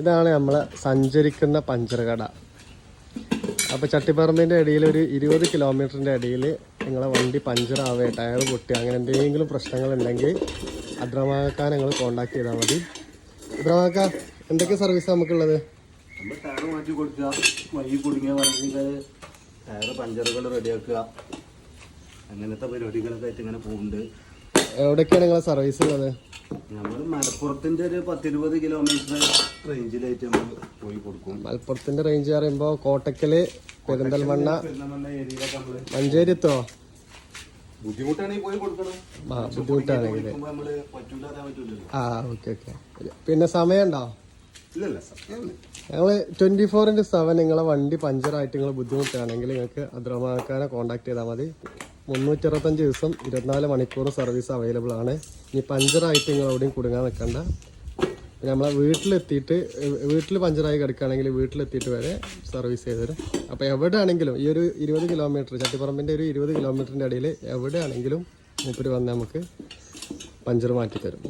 ഇതാണ് നമ്മളെ സഞ്ചരിക്കുന്ന പഞ്ചർ കട. അപ്പോൾ ചട്ടിപ്പറമ്പിൻ്റെ ഇടയിൽ ഒരു 20 കിലോമീറ്ററിൻ്റെ ഇടയിൽ നിങ്ങളെ വണ്ടി പഞ്ചറാവേ, ടയർ പൊട്ടി, അങ്ങനെ എന്തെങ്കിലും പ്രശ്നങ്ങളുണ്ടെങ്കിൽ അബ്ദുറഹ്മാൻ നിങ്ങൾ കോൺടാക്ട് ചെയ്താൽ മതി. അബ്ദുറഹ്മാൻ, എന്തൊക്കെ സർവീസ് നമുക്കുള്ളത്? നമ്മൾ ടയർ മാറ്റി കൊടുക്കുക, വഴി കുടുങ്ങിയ വണ്ടികൾ ടയർ പഞ്ചറുകൾ റെഡിയാക്കുക, അങ്ങനത്തെ പരിപാടികളൊക്കെ ആയിട്ട് ഇങ്ങനെ പോകുന്നുണ്ട്. എവിടെയൊക്കെയാണ് നിങ്ങളെ സർവീസ് ഉള്ളത്? നമ്മൾ മലപ്പുറത്തിൻ്റെ ഒരു 10-20 കിലോമീറ്റർ റേഞ്ചിലായിട്ട് നമ്മൾ പോയി കൊടുക്കും. മലപ്പുറത്തിൻ്റെ റേഞ്ച് പറയുമ്പോൾ കോട്ടക്കല്, പെരിന്തൽമണ്ണ, ഏരിയയിലൊക്കെ നമ്മൾ മഞ്ചേരി എത്തോ? ബുദ്ധിമുട്ടാണെങ്കിൽ പോയി കൊടുക്കണം. ബുദ്ധിമുട്ടാണെങ്കിൽ നമ്മൾ പറ്റൂല. ഓക്കെ. പിന്നെ സമയമുണ്ടോ? ഇല്ലല്ല, ഞങ്ങൾ 24/7 നിങ്ങളെ വണ്ടി പഞ്ചറായിട്ട് നിങ്ങൾ ബുദ്ധിമുട്ടാണെങ്കിൽ നിങ്ങൾക്ക് അബ്ദുറഹ്മാനെ കോൺടാക്ട് ചെയ്താൽ മതി. 365 ദിവസം 24 മണിക്കൂർ സർവീസ് അവൈലബിൾ ആണ്. ഇനി പഞ്ചറായിട്ട് നിങ്ങൾ എവിടെയും കുടുങ്ങാൻ നിൽക്കണ്ട. പിന്നെ നമ്മളെ വീട്ടിൽ പഞ്ചറായി കിടക്കുകയാണെങ്കിൽ വീട്ടിലെത്തിയിട്ട് വരെ സർവീസ് ചെയ്ത് തരും. അപ്പോൾ എവിടെയാണെങ്കിലും ഈ ഒരു 20 കിലോമീറ്റർ ചട്ടിപ്പറമ്പിൻ്റെ ഒരു 20 കിലോമീറ്ററിൻ്റെ ഇടയിൽ എവിടെയാണെങ്കിലും മൂപ്പര് വന്ന് നമുക്ക് പഞ്ചർ മാറ്റി തരും.